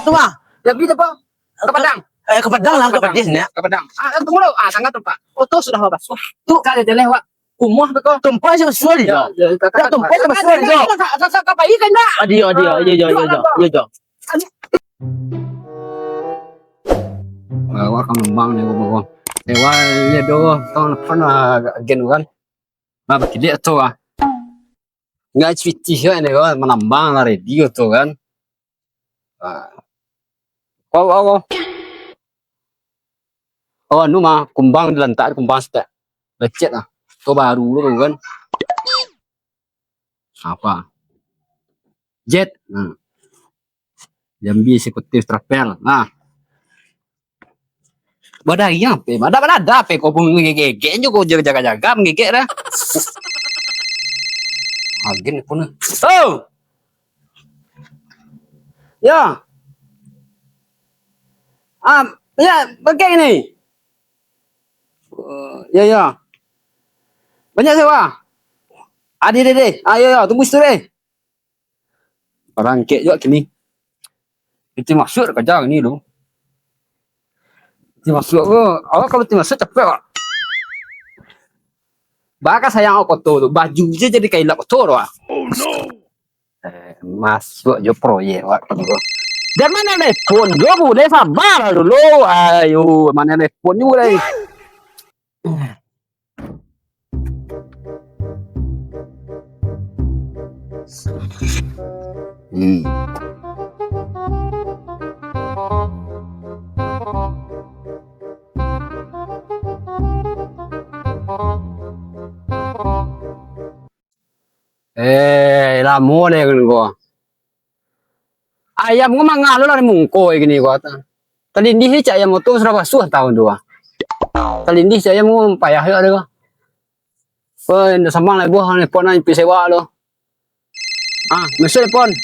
Tuh ah, Ya gitu Pak. Ke Padang. ke Padang lah, ke Padang ya. Ke Padang. Tunggu dulu. Tanggal tuh Pak. Foto sudah Pak. Tuh kali dia lewat. Kumuh betul. Tumpah siapa suara dia? Ya tumpah siapa suara dia? Kakak bayi kan dah. Adio, yo. Wah, kamu bang nih gua. Wah, ya doh. Tahun depan gen kan. Nah, bagi dia tuh ah. Nggak cuci ya ini kan menambang lah radio tuh kan. Oh. Oh, anu mah kumbang dilantar kumbang stek. Lecet ah. Tuh baru lu kan. Apa? Jet. Nah. Jambi eksekutif trapel. Nah. Badai apa? Ada apa? Kau pun ngegege juga jaga-jaga ngegege dah. Agen pun. Oh. Ya. Ya, pakai ini. Ya. Banyak sewa. Deh. Ya, tunggu situ deh. Orang kek juga gini. Itu masuk kerja ini loh. Itu masuk awak kalau itu masuk capek kok. Bahkan sayang aku tuh baju aja jadi kayak lap kotor wah. Oh no. Masuk jo proyek wah. Dan mana telepon? Yo boleh sabar dulu. Ayo, mana telepon juga deh. Lamo deh kan gua. Ayam gua mangalo lah mungko gini gua. Talindih sih ayam itu serba suah tahun dua. Talindih sih ayam gua payah ya deh gua. Nda sama lah gua nelpon aja pisewa lo. Mesej telepon.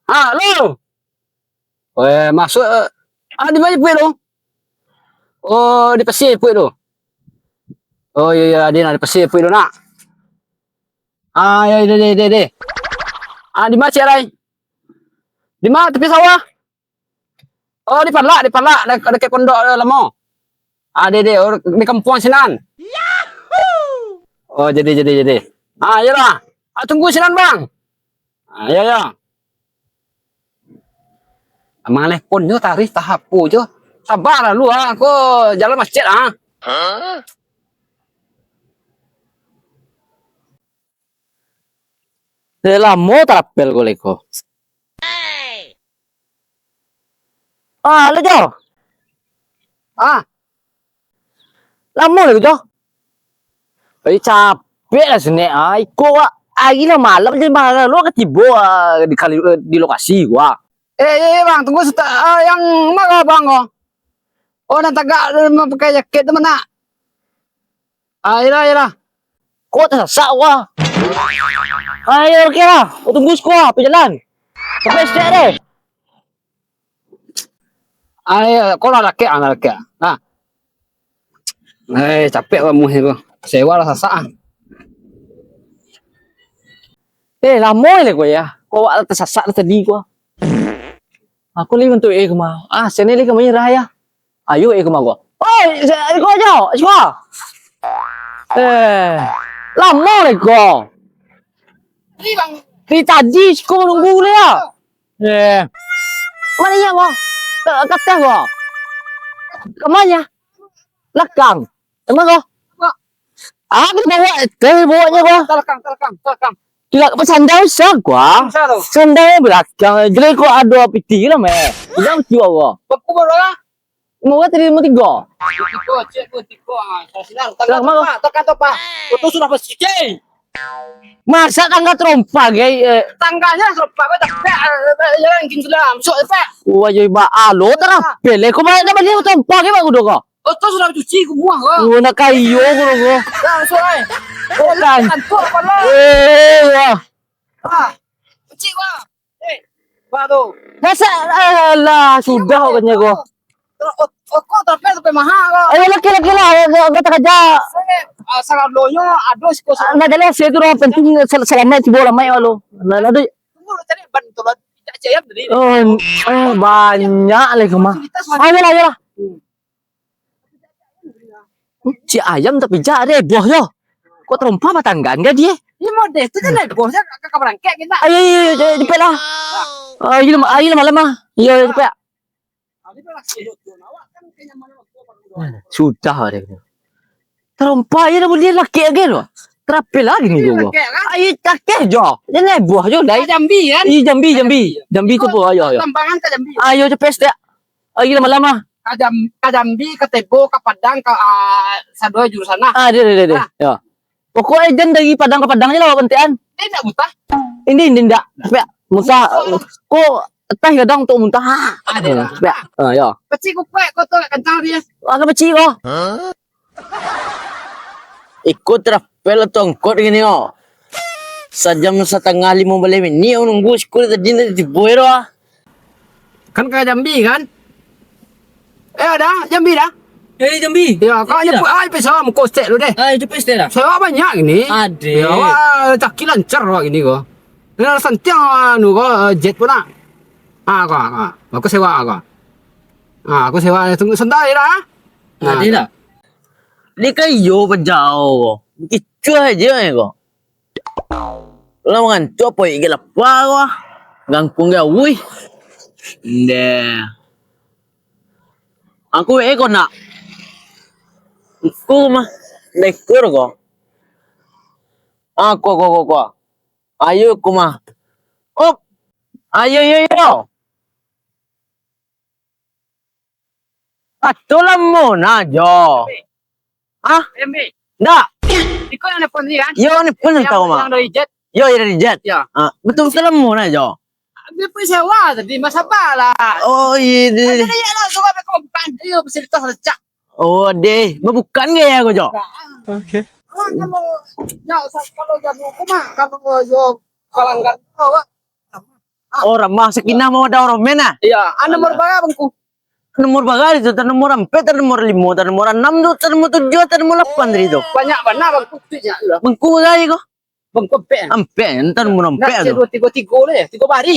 Halo. Masuk. Di mana punya lo? Oh, di Pasir punya lo. Oh iya, dia di Pasir punya lo nak. Ya, deh. Di mana cerai? Di mana tepi sawah? Oh, di Parlak, dekat pondok lama. Deh, di kampung Sinan. Yahoo! Oh, jadi. Iyalah. Tunggu Sinan, Bang. Ya. Mang telepon jo tarif tahap jo. Sabar lah lu aku jalan masjid Lamo trapel ko leko. Halo Jo. Lamo leko Jo. Capek lah sini. Iko gila malam jadi malam lu ketibo di lokasi gua. Bang, tunggu yang mana bang nanti gak mau pakai jaket teman nak. Iyalah. Kok tersak gua? Ayo oke lah, tunggu sekolah jalan. Sampai SD deh. Ayo, kau lah laki. Nah. Capek kamu gua. Sewa lah sasaan. Lama lah gua ya. Kau tersasak tadi gua. Aku lihat untuk kemana? Sini lihat kemana raya? Ayo kemana gua? Kau aja, sekolah. Lama lah gua. Ini bang. Di tadi sekolah nunggu ya. Mana ya gua? Kata gua. Kemana? Lekang. Emang gua? Bawanya gua. Telekang. Tidak sandal sak gua. Sandal belakang. Jadi kok ada piti lah meh. Jangan jual gua. Aku baru lah. Mau tadi mau tiga. Tiga. Tekan Pak. Itu sudah bersih. Masa tangga trompa gay. Tangganya trompa yang gini sudah masuk Pak. Wah jadi alo terah. Pele kok banyak dapat dia trompa gay bagus dong. Itu sudah cuci semua nak kayu gua. Langsung Kan. Wah. Cuci wah. Pak tuh. Masa, alah, sudah katanya ko. Kok tapi itu mahal kok. Ayo, laki-laki lah, kata kerja. Sangat loyo, aduh sih kok. Nadala, saya itu orang penting selamat si bola may alo. Nado, Tunggu lu tadi ban tuh jayap tadi. banyak lagi mah. Ayo lah, ayo lah. Si ayam tapi jadi buah yo. Kok terompa matanggan gak dia? Ini model itu kan ada bosnya kakak berangkat kita. Ayo, cepet lah. Ayo lama. Iya, cepet. Sudah deh. Terompa ya boleh laki lagi loh. Terapel lagi nih gua. Ayo cakeh jo. Ini buah jo dari Jambi kan? Iya Jambi tu buah ayo. Lambangan ke Jambi. Ayo cepet deh. Ayo lama. Ke Jambi, ke Tebo, ke Padang, ke Sadoy jurusan sana. Deh. Ya. Pokoknya jen dari Padang ke Padangnya lah pentean. Ini enggak buta. Ini enggak. Cepet. Muntah. Kok teh kadang untuk muntah. Ada. Cepet. Ya. Peci kupe, kok tuh kencang dia. Agak kecil kok. Ikut trapel tongkot gini oh. Sejam 4:30 balik ni nunggu sekolah tadi di Boero. Kan ke Jambi kan? Ada Jambi dah. Jambi. Ya, kau nyebut pesawat mau kostek lu deh. Itu pasti dah. Sewa banyak ini. Ada. Ya, wah, caki lancar wah ini kok. Ini santiang anu kok jet pula. Aku sewa kok. Aku sewa tunggu sebentar ya. Dah. Ni kayo pejau. Kicu aja kok. Lah ngantuk apa iki lapa kok. Gangpung ga wui. Nde. Aku ko nak. Aku mah dekor kok. Aku. Ayo aku mah. Op. Ayo. Atulah mo na jo. Jambi. Ndak. Iko yang nelfon dia kan? Yo ni pun tahu mah. Yang dari jet. Yo dari jet. Ya. Betul mo na jo. Dia pun sewa tadi masa lah. Oh iya. Jadi ya lah suka kau bukan dia bercerita secak. Oh deh, bukan gaya aku jo. Oke. Kalau jadi aku mah kalau yo kalanggan kau. Orang masuk ina mau ada orang mana? Iya, nomor berapa bangku? Nomor bagari itu, nomor 4, nomor 5, nomor 6, nomor 7, nomor 8 itu. Banyak mana bangku tu ya. Bangku gari kok. Bangku pe. Ampe, entar nomor 4 Nak itu. tiga le, 3 bari.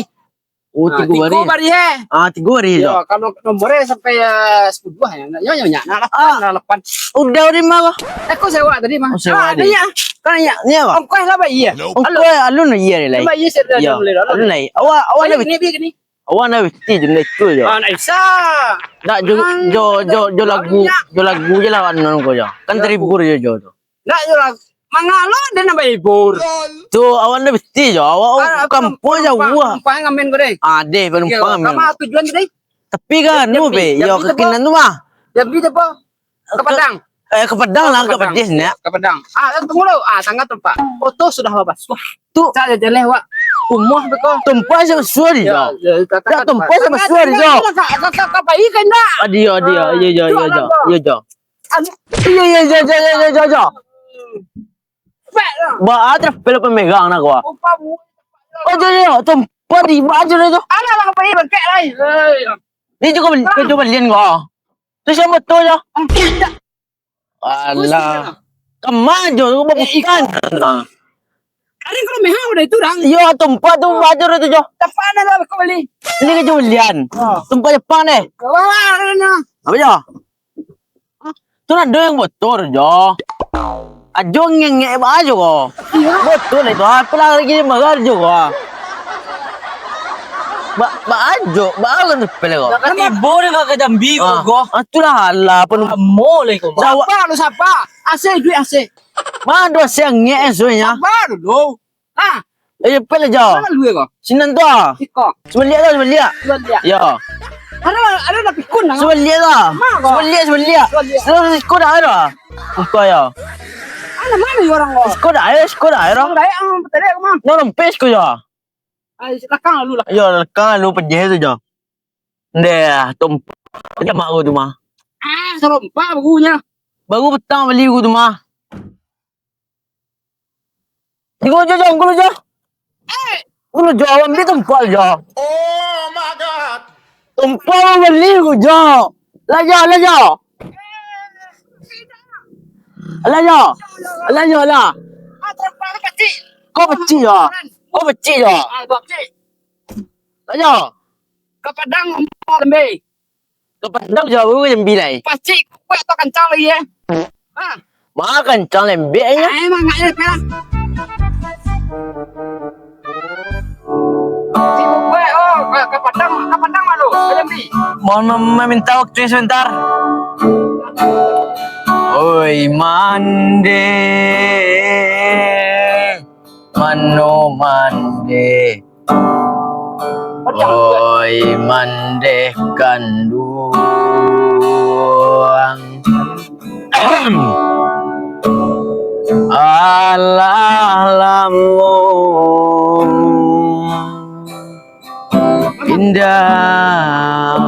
Oh, 3 bari. 3 bari he. 3 bari itu. Ya, kalau nomornya sampai 10 buah ya. Ya, nah 8. Udah mah kok. Aku sewa tadi mah. Oh, sewa tadi. Tanya. Kan ya. Ni apa? Ongkos lah bayi ya. Alun na iya lai. Bayi saya Ya, dah boleh dah. alun lai. Awan na Gini. awan na bitti jum itu jo. Ah, Naisa. Dak jo lagu je lah anon ko jo. Kan terhibur jo. Nak jual mangalo dan nama ibur. Tu awan na bitti jo. Awan kampung jo gua. Paling ngamen gue deh. Ade penumpang men. Sama tujuan tadi. Tapi kan nu be, yo kekinan tu mah. Jambi tu apa? Ke Padang. Ke Padang lah, ke Pedis ni. Ke Padang. Tunggu lo. Tanggal tempat. Foto sudah babas. Wah, Tu saya jeleh wak. Umuh beko. tempat sama suari jo. Tak tempat sama suari jo. Kakak bayi kan dah. Adio, yo jo. Iya jo. Ba atra pelo pemegang nak gua. Upamu. Oh jo, tempat di baju jo. Ada lah bayi bengkek lah. Ni coba lian gua. Tu siapa tu jo? Alah. Kemana jo, gua bukan. Ada kalau mehau dah itu dang. Yo tempat tu baju tu jo. Tepat ada kau beli. Ni ke coba lian. Tempat Jepang ni. Wah, ada. Apa jo? Tu nak ada yang botol jo. Ajo ngenge baju ko. Botol itu apa lagi ni magar jo ko. Ajo, kan terpilih ko. Ibu ni ke Jambi Go. Itulah lah penumpang Mole ko. Siapa lu siapa? Ase duit ase. Mana saya ngenge sebenarnya. Baru lo. Pilih jo. Mana lu ko? Sinan tu. Iko. Sebelia tu, sebelia. Lihat. Ya. Ada nak pikun nang. Sebelia tu. Sebelia. Terus ikut ada. Ikut ya. Ada mana orang ko? Ikut ada. Orang lain ang betul ko mah. Orang pes ko ya. Ay, lakang lu lah. Ya, kan lu pejeh tu jo. Deh, tempat. Ada mak aku tu mah. Serompak bagunya. Baru petang beli aku tu mah. Ikut jo, ikut jo. Ikut jo, ambil tempat jo. Umpama beli ko, Jo. Lajo. Lajo. Kau pecik, Jo. Lajo. Kepadang mau lembe. Kepadang jauh yang bilai. Pasti kue atau kencang lagi ya. Ah, Makan cang lembeknya. emang nggak ada pelan. Sibuk kue, oh, kepadang malu, lembe. Mohon meminta waktunya sebentar. Oi mande, mande. Oi mande kanduang. Alah lamun indah.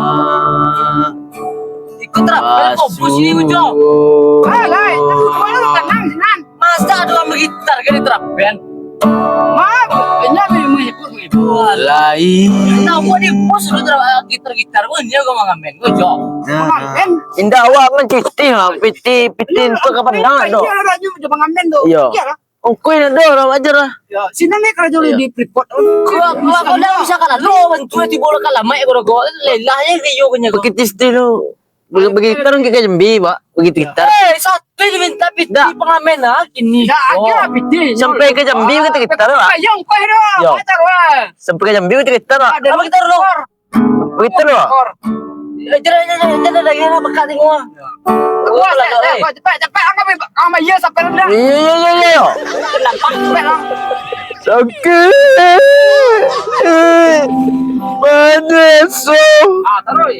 Ikut terapel kompos ini Jo. Alay, tapi kemana lu tenang sinan? Masa ada lama gitar kan diterapkan? Maaf, ini menghibur. Lain. Tahu gua di pos lu gitar gua nya gua ngamen gua Jo. Pengamen. Indah awak menciti ha, pitin pagkapandang do. Iya lah, juga pengamen tuh. Iya. Iya lah. Ongkoy na do, ram aja lah. Ya, sinan nih kerja lu di Freeport. Gua udah bisa kalah lu bantu ti bola kalah mai gua lelahnya video kanya gua. Pakitis dulu. Bagi gitar orang kayak jambi, Pak. Begitu gitar. Satu diminta piti pengamen kini. Ya, akhirnya piti. Sampai ke jambi kita gitar lah. Ayong kue dong. Yo. Ajar wah. Sampai ke jambi kita gitar lah. Ada Apa gitar lu? Begitu loh. Jangan lagi nak bekat gua. Wah, cepet angkat sama iya sampai rendah. Iya. Lampak cepet lah. Sakit. Panas. Terus.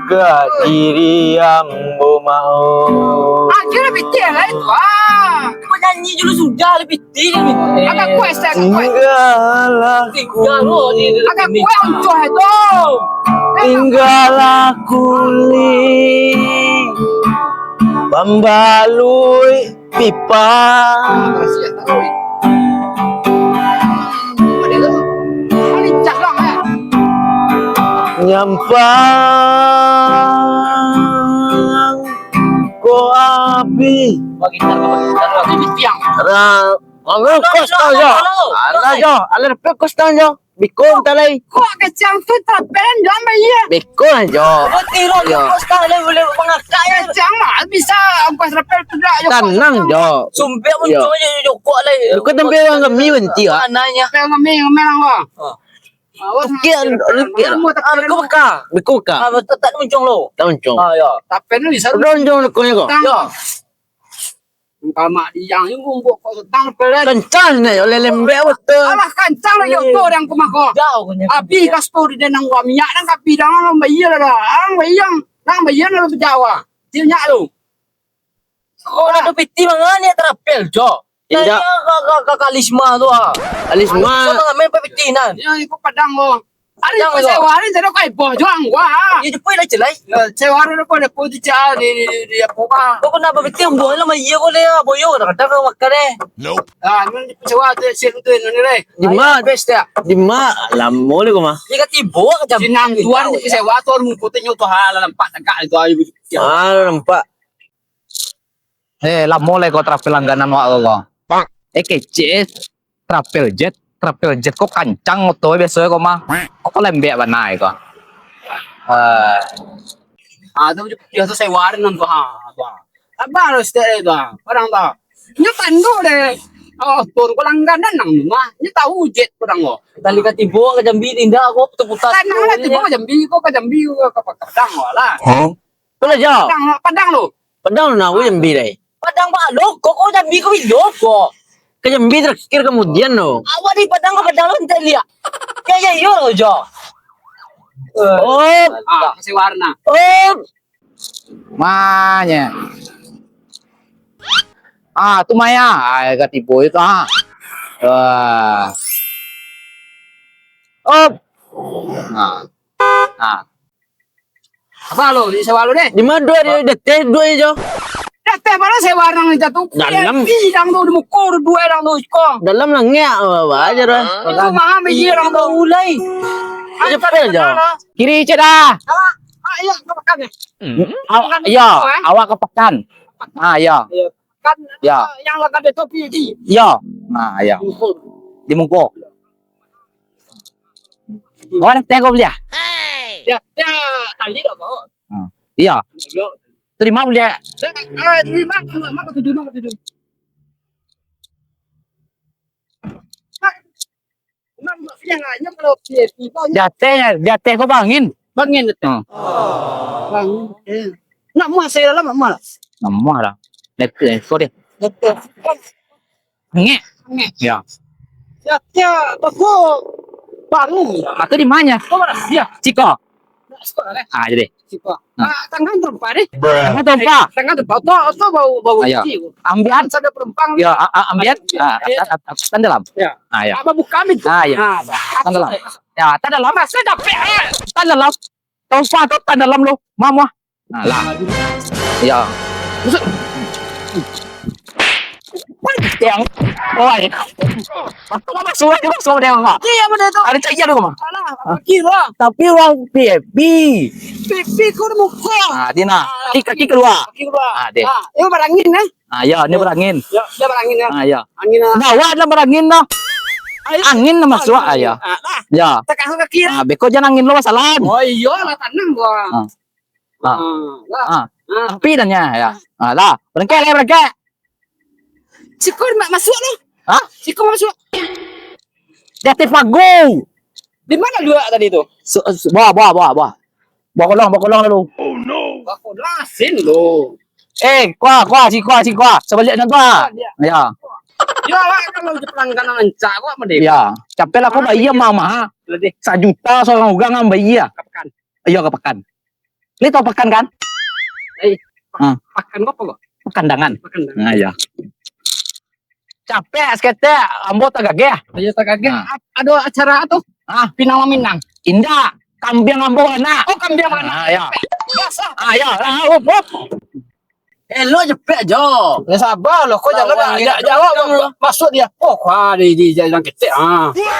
Kadiri ambo mau. Akhirnya piti lah itu. Gua nyanyi dulu sudah lebih tinggi. Agak kue saya kue. Tinggal lu di Agak kue uncuh itu. Tinggal aku li pembalui pipa. Lincah dong ya. Nyampang ko api gitar Ini tiang. ra Ano kostang jo? Ala jo, ala pe kostang jo. Bikon talay. Kok kecang tuh tapen jangan iya. Bikon jo. Tiro kostang boleh mengakai. Kecang mah bisa ongkos repel tidak. Tanang jo. Sumbe munculnya joko lay. Ko tembe wang kami wenti ha. Ananya. Pel ngemeng lo. Kian Ko baka. Bikon ka. Tak muncul lo. Taon jo. Ya. Tapen lu bisa. Ron jo ko ko. Ya. Kalau mak yang ini ngumpul kok tang pelet. Kencang na yo lelembe betul. Alah kancang lah yo tuh yang kumako. Jauh punya. Abi kastor di nang gua minyak nang kapi dang nang bayi lah dah. Nang bayi lah Jawa. Dia lu. Oh, ada piti mangan ya terapel jo. Tidak. Ka kalisma tu ah. Alisma. Sama ngamen pepitinan. Ya ikut padang lo. Ada Padang yang lo. sewarin saya kai bojong gua. Ya jepoi lah celai. Sewarin apa ada putih cah di apa. Kau kenapa piti buah lah mai ko le boyo kadang kau makan eh. Ah, ini sewa tu siru tu ini le. Di ma Best ya. di ma lamole ko ma. Dia kata tibo ka jam. Sinang tuan sewa tu orang putihnya tu hal lampak tegak itu ayu. Ah nampak. Lah mulai kau trapel langganan wak lo. Kece trapel jet kok kancang tuh biasa kok mah. Kok lembek banai kok. Ah, tu dia tu sewarin nang tu ha. Apa harus itu orang tu. Nya tandu deh. Oh, tur ko langganan nang mah. Nya tahu jet orang lo. Tali ka tibo ka jambi tinda ako putas. Tanang lah tiba ke jambi ke padang lah. Pula jo. Padang lo. Padang na wi jambi dai. Padang ba lo kok jambi ko bilo ko. Ke jambi terakhir kemudian no. Awak di padang ka padang lo ente lihat. Kaya yo lo jo. Oh, Ah, sewarna. oh. Manya. Tu Maya, katipu itu ha. Oh, Apa lo? Di sewa lo deh. di mana dua dia detek dua jo. Dah teh mana sewa nang jatuh. Dalam. Bidang tu mukur dua orang tu ko. Dalam langnya apa aja dah. Itu mah biji orang tu. Mulai. Cepat aja. Kiri cek dah. Ah, iya, kepakan ya. Ya, awak kepekan. Ah, ya. Kan Ya. yang lagi ada topi di. Ya. Nah, ya. Dimungkuk. Oh, nak tengok dia. Ya, ya, tadi dah kau. Iya. Terima dia. Di mana tu duduk. Mak yang hanya kalau tiba Dia teh kau bangin. bangin itu. Hmm. Bangin. Nak muat saya lah mak. Nama dah. Kau dia. Betul. Ngek. Ngek. Ya. Ya, ya, aku baru. Atau di mana? Kau mana? Ya, Ciko. sekolah deh. Ah, jadi. Siapa? Tangan terempat deh. Tengah tempat. Tangan terempat. Tuh bau Ayo. ciu. Ambian. Ada penumpang. Ya, ambian. Tan dalam. Ya. Ah, ya. Apa buka itu? Ah, ya. Tan dalam. Ya, tan dalam. Saya capek. Tan dalam. Tempat tu tan dalam lu. Mama. Nah, lah. Ya. Yang. Oi. Aku masuk dia enggak? Iya, mana itu? Ada cahaya tu mah. Alah, kira. Tapi orang PB. Pipi kau ada muka. Ah, dia nak. Kaki keluar. Kira. Ah, deh. Ini berangin eh? Ah, ya, ni berangin. Ya, dia berangin ya. Ah, ya. Angin ah. Bawa ada berangin no. Angin na masuk ah, ya. Lah, Ya. tekan ke kiri. Ah, beko jangan angin lu masalah. Oh iya lah tanang gua. Ah. Lah. Ah. Tapi dan ya. Ah, dah. Berengke. Sikor masuk lu. Hah? Sikor masuk. Dia tepago. Di mana dua tadi tu? Bawa. Bawa kolong lalu. Aku lasin lu. Kuah, si kuah. Sebaliknya tuah. Ya. Ya lah kalau di pelangganan encak gua mendek. Ya. Capek lah aku bayi mama. Lebih 1 juta seorang ugang ngam bayi ya. kapan? Iya ke pekan. Li tau pekan kan? Pakan gua apa gua? Pekandangan. Pakan. Nah, ya. Capek sekete ambot agak ya. Ayo tak kaget. Ada acara tuh. Pinang Minang. Indah. Kambing ambot anak. Oh, kambing mana? Ah, ya. Biasa. Ah, ya. Up. Lo cepet aja. Ya sabar loh, kau jangan Lawan kita jawab masuk dia. Oh, kau di jalan kita.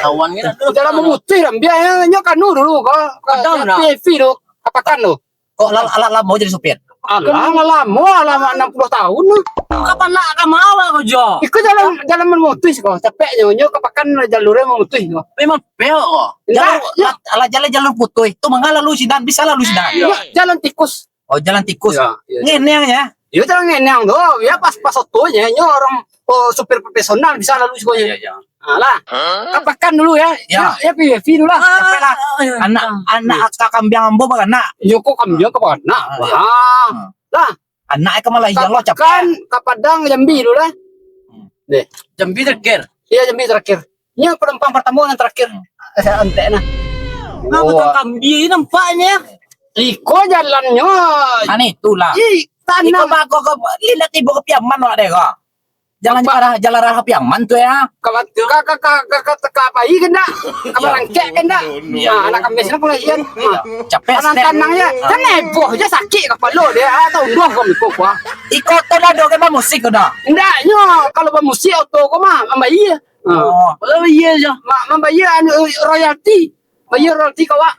Lawan kita tuh. Jalan memutih dan biayanya kan dulu kau. Kadang dah. PV lo, apakan lo? Kok ala mau jadi supir? Lama 60 tahun lo. Kapan nak mau aku jo? Ikut jalan memutih kau. Capeknya nyo kapakan jalurnya memutih kau. Memang beo kok. Jalan putih. Itu mangga lalu sidan bisa lalu sidan. Jalan tikus. Oh jalan tikus. Ya. Ngeneng ya. Ya jangan ngenang tuh. Ya pas otonya nyo orang supir profesional bisa lalu semuanya. Alah. Kapakan dulu ya. Ya. Ya PV dulu lah. Capek lah. Anak akak kambing ambo bang anak. Yo kok kambing ke mana? Lah. Anak ke malah hijau lo capek. Kan Kapadang Jambi dulu lah. Jambi terakhir. Iya Jambi terakhir. Ini penumpang pertama yang terakhir. Saya antek nah. Kenapa kambing nampaknya? Iko jalannya. Ani itulah. Ih, Iko tanah. mah kok lihat ibu ke Piaman wak deh kok. Jalan arah Piaman tuh ya. Kakak apa ini kena? Kabar rangkek kena. Nah, anak kami sini pula ian. Capek Tanang tanangnya. Kan heboh aja sakit kepala dia. Tahu dua kau mikir gua. Iko tuh dah dong kan musik udah. Endaknya kalau bermusik auto kau mah membayar. Oh iya aja. Membayar royalti. Bayar royalti kau wak.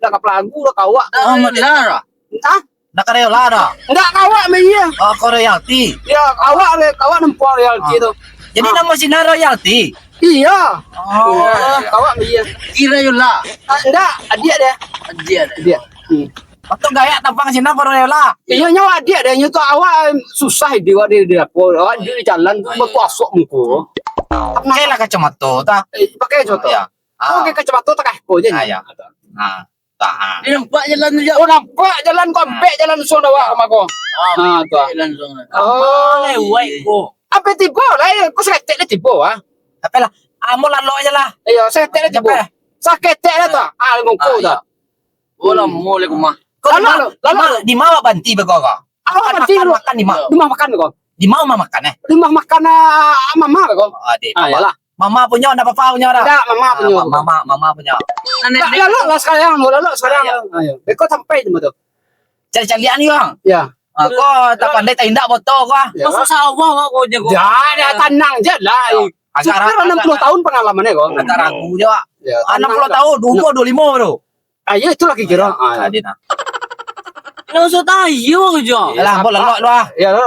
Dah kau lagu dah kau wak. Oh Madara. Hah? Nak rela dah. Enggak kau wak bayar. Oh royalti. Ya kau nempuh royalti tu. Jadi nama sinar royalti. Iya. Oh. Kau wak bayar. Kira yula. Enggak, adik dia. Dia. Waktu gaya tampang sinar royala. Iya nyawa adik dia nyu tu awak susah dia di dapur. Awak di jalan tu berkuasuk muka. Pakai lah kacamata tak. Pakai contoh. Ya. Pakai kacamata tak kau je. Ya. Tak. Dia nampak jalan dia. Oh nampak jalan kompek jalan suara awak sama kau. Tu. Oh, lewat ko. Apa tiba lah? Kau sakit dia tiba ah. Tapi lah, amo lalu aja lah. Iya, sakit dia tiba. Sakit dia tu. Ngongko tu. Wala mo le kuma. Lalu Di mana banti bego ko? awak mati lu. Makan di mana? Rumah makan kau. Di mana makan eh? Rumah makan mama kau. Di Yalah. Mama punya, ada papa punya dah. Tak, mama punya. Mama punya. Lalu sekarang, Ayo. Kau sampai tu tu. Cari-carian ni bang. Ya. Kau tak pandai tak indak botol kau. Ya. Masuk sawah kau jago. Dah, tanang je lah. Agak Supir 60 tahun pengalamannya kok. agak ragu je, Pak. Ya, 60 tahun, umur 25 tu. Ah, ya itu lagi kira. Ah, Tadi nak. Nak usah tayo ke jo. Alah, buat lelok lu ah. ya lo.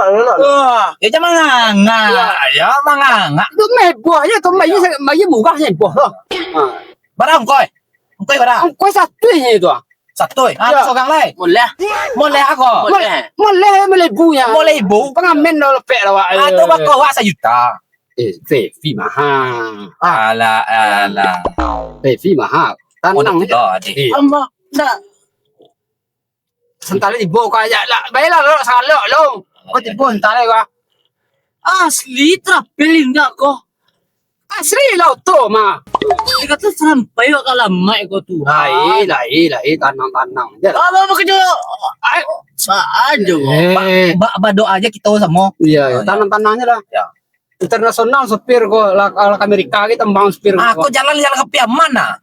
Ya jangan nganga. Ya manganga. Itu meh buahnya tu meh murah je buah lo. Ah, Barang koi. Koi barang. kau satu je itu. Satu. Ah, Ya. seorang lai. Boleh. Boleh aku. Boleh bunya. Boleh ibu. Pengamen lo lepek lah. Atau bakal wak sejuta. Fee mahal. Alah, alah. Fee mahal. Tanang je. Oh, adik. Amba nak Sentara ibu kau aja lah. Baiklah lo salah lo. Kau tipu sentara kau. asli trapelin dak ko. Asli lo tu mah. Dia kata sampai kau lama kau tu. Lai tanang. Apa kerja? Saan jo. Doa aja kita sama. Iya, tanang-tanangnya lah. Ya. Internasional supir kok lah Amerika kita tembang supir Aku jalan-jalan ke pihak mana?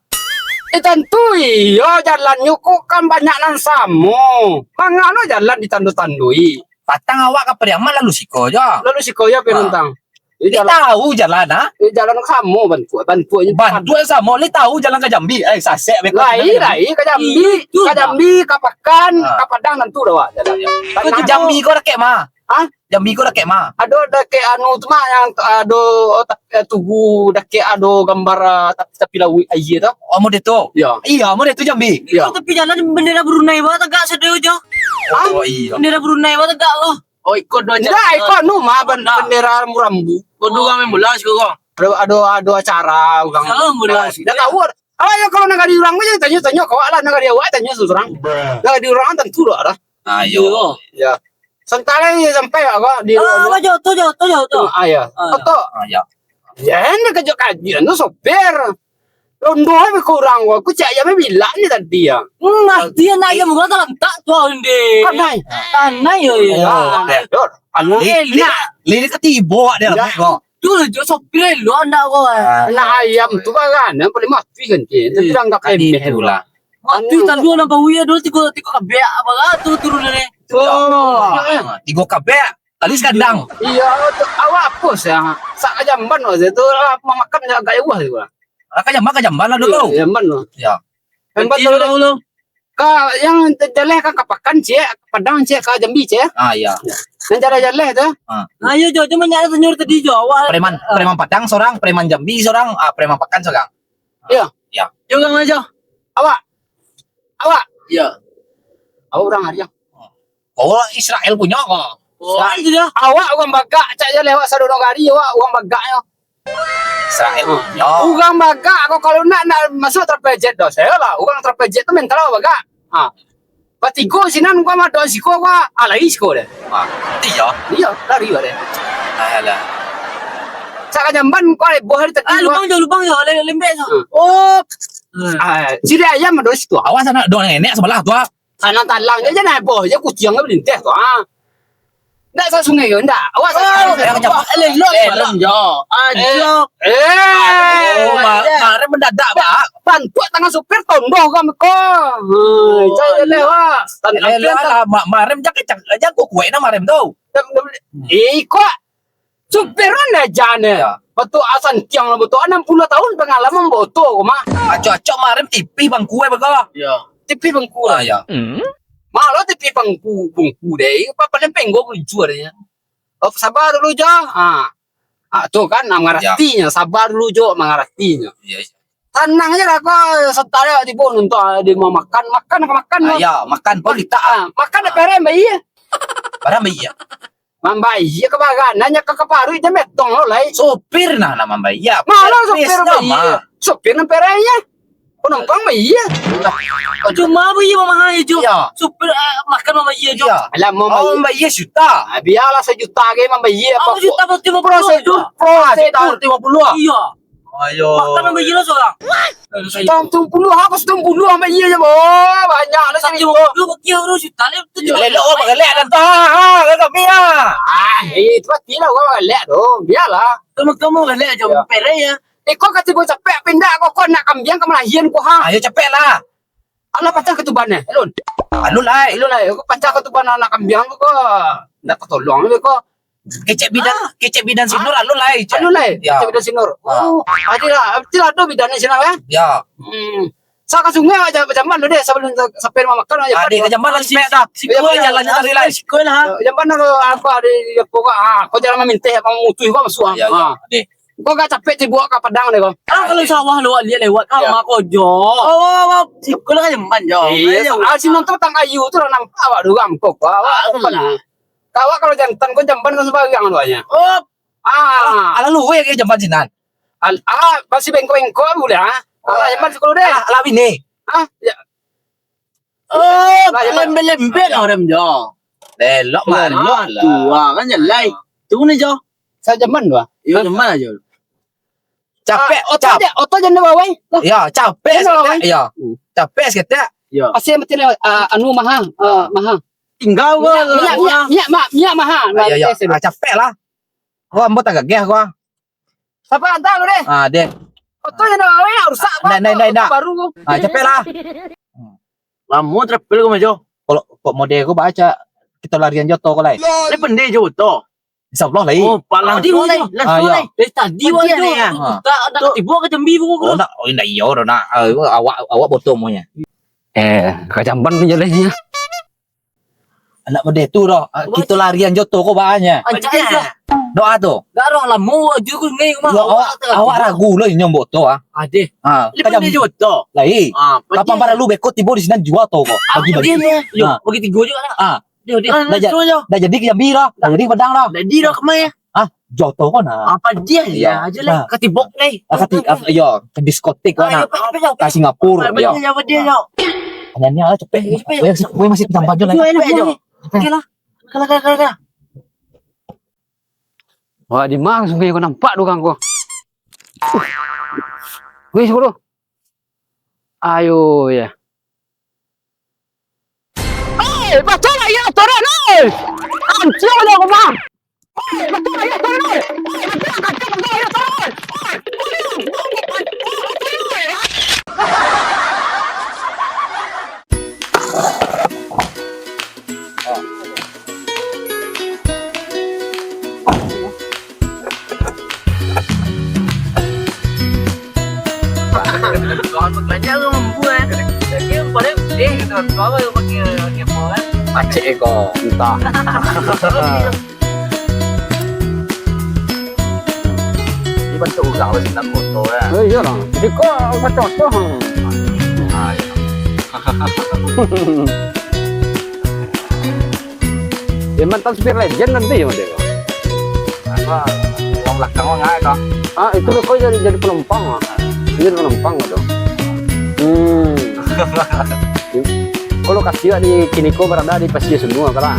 tentu iya jalan kok kan banyak nan samo. Mangano jalan ditandu-tandui. Patang awak ke pihak mana lalu siko aja. Lalu si koya penentang. Li tahu jalan ah. Jalan samo bantuannya. Bantu sama li tahu jalan ke Jambi. Sasek beko. Lai ke Jambi, Itu ke dah. Jambi, ke Pakan, Ah. ke Padang tentu dah wak jalan. Kau ke Jambi kau dah kek mah. Hah? Jambi kau dah kek mah. Ado dake anu tu mah yang ado tugu dake ado gambar tapi lawi aye tu. Oh mau tu. Ya. Iya mau tu Jambi. Ya. Tapi jalan bendera Brunei wa tegak sedeu jo. Oh iya. Bendera Brunei wa tegak ko. Oh ikut do Enggak, ikut nu mah bendera Murambu. Kudu kami mulas ko. Ada acara ugang. Salam mulas. Dah tahu. Ah ya kalau negara orang aja tanya kau lah negara awak tanya seorang. Negara orang tentu dah. Ayo. Ya. Sentara ni sampai apa di Ah, jo to. Ah ya. Atau Ayo. ya ini kerja kajian tu sopir. Londo lebih kurang aku cak ya bilang ni tadi ya. Mati na ya mula dalam tak tu ande. Anai. Anai yo ya. Anai. Lili ketibo dia Ya. kau. Tu jo sopir lo anda ko. Anak ayam tu kan, yang paling mati kan dia. Tapi orang tak Tadi emeh itulah. Mati tan lu nampak wiya dulu tiko kabe apa ga turun ni. Oh. Tiga kabeh. Kali sekandang. Iya, awak apa sih? Sak jamban tu makan agak jauh tu. Ka jamban lah dulu. Jamban tu. Ya. Jamban tu Lo. ka yang jeleh kan kapakan cek, Padang cek ka Jambi cek. Ah iya. Yang cara jeleh tu. Ayo jo cuma nyari senyur tadi jo. Preman Padang seorang, preman Jambi seorang, preman Pakan seorang. Iya. Ya. Jo kang aja. Awak Ya. awak orang Arya. Kau Israel punya kok. Oh, itu dah. Awak orang bagak cak jeleh awak sadono gari awak orang bagaknya. Israel punya. Orang bagak kau kalau nak masuk terpejet dah. Saya lah orang terpejet tu mental awak bagak. Ha. Patigo sinan gua mah do siko gua alai siko deh. Iya. Iya, lari deh. Alah. Sak jamban kau le boh hari Ah, tadi. lubang jo, lembek jo. Oh, ciri ayam ada situ. Awas sana doang nenek sebelah tu. Tanang talang je jangan boh je kucing nggak berinteh tu. Ndak sa sungai ke ndak? Awak sa. Lem jo. Ajo. Oh, mari mendadak, Pak. Bantu tangan supir tondo kau meko. Cai lewat. Lah, mari jak kok kue na mari tu. Kok supir anda jane. Betul asan tiang lah betul 60 tahun pengalaman boto mah. Acok-acok mari tipih bang kue bego. Ya. Tipi bangku lah. Ya. Malah tipi bangku deh. Apa paling penggok lucu adanya. Oh, sabar dulu jo. Tuh kan mengartinya. Sabar dulu jo mengartinya. Iya. Tenang aja lah kau setara di pun untuk di mau makan. Ya, makan pun kita. Makan ada pere bayi. Barang bayi. Mambai kebagan nanya ke keparu itu metong lo lai. Sopir nah nama bayi. Ya. Malah sopir bayi. Nama. Sopir nan perenya. Penumpang bayi. Cuma bu iya mama jo. Ya. Super makan mama iya jo. Ya. Alam mau Oh, bayi. bayi juta. Biarlah sejuta ke mambai apa. Aku juta pasti mau Prosedur. Tahun 50. Iya. Ayo. Makan mama iya lah seorang. Tahun 70 aku 70 sama iya je boh. Banyak lah sini boh. Lu kira harus juta le tu jo. Lelok oh pakai lek dan tu. Lelok mia. Itu pasti lah gua lek tu. Biarlah. Kamu kan le jo pere ya. Kau kata gua capek pindah kau nak kambiang ke Melahian kau Ayo cepet lah. Allah pacang ketubannya. Elon. Anu lah. Elon lah. Kau pacang ketuban anak kambiang kau. Nak ketolong le kau. kecek bidan sinur alun lah. Anu lah, Ya. cek bidan sinur. Ah. Oh, ada bidannya sinang ya. Ya. Sa ka sungai aja jamban lo deh sebelum sampai rumah makan aja. Adik jamban lah spek dah. Kau jalannya tadi lah. Jamban apa di pokok kau jangan minta apa mutu kau masuk. Ya, ya. Adik. Kau gak capek dibawa ke padang deh kau. Kalau sawah lu lihat lewat kau Ya. mak kojo. Kau lah jamban jo. Iya, si nonton tang ayu tu orang nampak awak dulu angkok. Awak kawak kalau jantan kau jamban kau sebagian luarnya. Oh, Ala lu ya kayak jamban sinan. Masih bengko-bengko boleh jamban sekolah deh. Ala bini. Ya. lembek lah orang jo. Lelok malok lah. Tua kan jelai. Tunggu nih jo. Saya jamban dua. Yo jamban aja. Capek, Oto jangan bawa. Ya, capek seketek. Ya. Capek seketek. Pasti mesti lewat anu mahal. Tinggal gua. Minyak mahal. Ya, ya. Capek lah. Gua ambot agak geh gua. Siapa hantar lu deh? Dek. Oto jangan bawa rusak. Nah. Baru gua. Capek lah. Lama trapel gua jo. Kalau kok model gua baca kita larian joto kau lain. Ini pendek jo to. Insyaallah lah. Oh, palang di tu mana? lah. Langsung ya. lah. Dari tadi wah jo. Tak ada tiba ke Jambi Oh, gua. nak, oh, nak iya dah nak. Awak botol monya. Ke jamban punya lagi. Anak model tu dah. Kita larian joto kau banyak. Anjay. Doa tu. Dah roh lama je gua ngai mah. Ya, awak ragu lah nyom botol Ade. Ah, Ini pendek jo to. Lai. Ah, Kapan pada lu beko tiba di sini jual tau kau. Bagi-bagi. Yo, bagi tiga juga lah. Dia Dah jadi ke Jambi dah. Dah jadi ke Padang dah. Dah dia kemana? Joto kau nak. Apa dia Ya. aja lah. Ketibok nih. Ya, ke diskotik kau nak. Ke Singapura. Ya. Apa dia jo? Nyanyi lah cepet. Gue masih tambah je lagi. Okey lah. Kalah. Wah, di mana sungai kau nampak tu kau? Wih, sepuluh. Ayo ya. Betul lah ya, turun oi. Anjir lah kau mah. Betul lah ya, turun oi. Betul ya, turun. Aceh kau. Entah. Ini bentuk usaha sih nak foto ya. Iya lah. Jadi kau macam tu. Dia mantan supir legend nanti ya dia. Orang belakang orang nggak kau. Itu lo kau jadi penumpang jadi penumpang gitu. Kalau kasih di Kiniko berada di Pasir semua kan?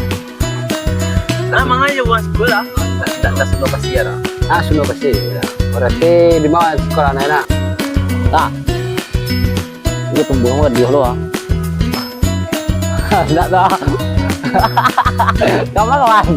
Nah, makanya buat sekolah. Dah semua pasti ada. Semua Pasir. Berarti di mana sekolah anak? Tak. Ini tumbuh dia lo Enggak dah. Kamu kawan.